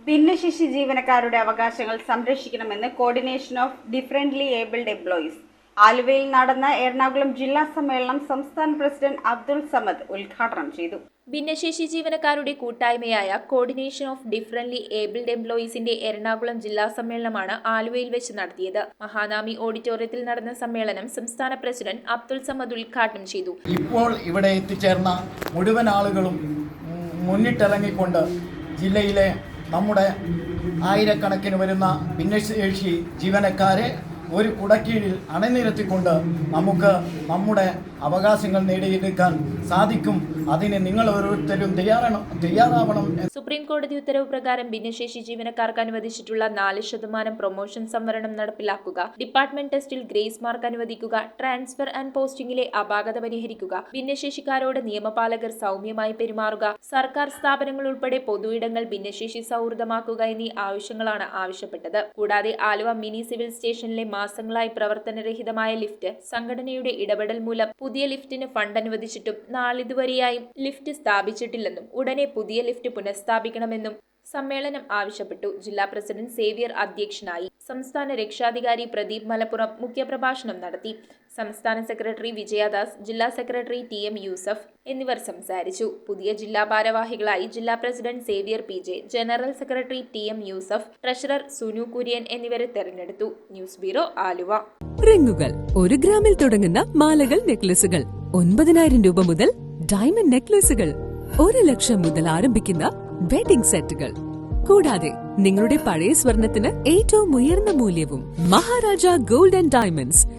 ഭിന്നശേഷി ജീവനക്കാരുടെ അവകാശങ്ങൾ സംരക്ഷിക്കണമെന്ന് coordination of differently abled employees ആലുവയിൽ നടന്ന എറണാകുളം ജില്ലാ സമ്മേളനം സംസ്ഥാന പ്രസിഡന്റ് അബ്ദുൾ സമദ് ഉദ്ഘാടനം ചെയ്തു. ഭിന്നശേഷി ജീവനക്കാരുടെ കൂട്ടായ്മയായ കോർഡിനേഷൻ ഓഫ് ഡിഫറൻ്റ്ലി ഏബിൾഡ് എംപ്ലോയീസിന്റെ എറണാകുളം ജില്ലാ സമ്മേളനമാണ് ആലുവയിൽ വെച്ച് നടത്തിയത്. മഹാനാമി ഓഡിറ്റോറിയത്തിൽ നടന്ന സമ്മേളനം സംസ്ഥാന പ്രസിഡന്റ് അബ്ദുൾ സമദ് ഉദ്ഘാടനം ചെയ്തു. ഇപ്പോൾ ഇവിടെ എത്തിച്ചേർന്ന മുഴുവൻ ആളുകളും മുന്നിട്ടിറങ്ങിക്കൊണ്ട് ജില്ലയിലെ നമ്മുടെ ആയിരക്കണക്കിന് വരുന്ന ഭിന്നശേഷി ജീവനക്കാരെ ഒരു കുടക്കീഴിൽ അണിനിരത്തിക്കൊണ്ട് നമുക്ക് നമ്മുടെ അവകാശങ്ങൾ നേടിയെടുക്കാൻ സാധിക്കും. അതിന് നിങ്ങൾ ഓരോരുത്തരും തയ്യാറാവണം. സുപ്രീം കോടതി ഉത്തരവ് പ്രകാരം ഭിന്നശേഷി ജീവനക്കാർക്ക് അനുവദിച്ചിട്ടുള്ള 4% പ്രൊമോഷൻ സംവരണം നടപ്പിലാക്കുക, ഡിപ്പാർട്ട്മെന്റ് ടെസ്റ്റിൽ ഗ്രേസ് മാർക്ക് അനുവദിക്കുക, ട്രാൻസ്ഫർ ആൻഡ് പോസ്റ്റിംഗിലെ അപാകത പരിഹരിക്കുക, ഭിന്നശേഷിക്കാരോട് നിയമപാലകർ സൗമ്യമായി പെരുമാറുക, സർക്കാർ സ്ഥാപനങ്ങൾ ഉൾപ്പെടെ പൊതുയിടങ്ങൾ ഭിന്നശേഷി സൗഹൃദമാക്കുക എന്നീ ആവശ്യങ്ങളാണ് ആവശ്യപ്പെട്ടത്. കൂടാതെ ആലുവ മിനി സിവിൽ സ്റ്റേഷനിലെ മാസങ്ങളായി പ്രവർത്തനരഹിതമായ ലിഫ്റ്റ് സംഘടനയുടെ ഇടപെടൽ മൂലം പുതിയ ലിഫ്റ്റിന് ഫണ്ട് അനുവദിച്ചിട്ടും നാളിതുവരെയായും ലിഫ്റ്റ് സ്ഥാപിച്ചിട്ടില്ലെന്നും ഉടനെ പുതിയ ലിഫ്റ്റ് പുനഃസ്ഥാപിക്കണമെന്നും സമ്മേളനം ആവശ്യപ്പെട്ടു. ജില്ലാ പ്രസിഡന്റ് സേവ്യർ അധ്യക്ഷനായി. സംസ്ഥാന രക്ഷാധികാരി പ്രദീപ് മലപ്പുറം മുഖ്യപ്രഭാഷണം നടത്തി. സംസ്ഥാന സെക്രട്ടറി വിജയദാസ്, ജില്ലാ സെക്രട്ടറി TM യൂസഫ് എന്നിവർ സംസാരിച്ചു. പുതിയ ജില്ലാ ഭാരവാഹികളായി ജില്ലാ president Xavier PJ, general secretary TM Yusuf, treasurer Sunu Kurian എന്നിവരെ തെരഞ്ഞെടുത്തു. News bureau, Aluva. റിങ്ങുകൾ 1 ഗ്രാമിൽ തുടങ്ങുന്ന മാലകൾ, നെക്ലസുകൾ 9,000 രൂപ മുതൽ ഡയമണ്ട് നെക്ലസുകൾ 1 ലക്ഷം മുതൽ ആരംഭിക്കുന്ന വെഡിംഗ് സെറ്റുകൾ, കൂടാതെ നിങ്ങളുടെ പഴയ സ്വർണത്തിന് ഏറ്റവും ഉയർന്ന മൂല്യവും. Maharaja gold and diamonds,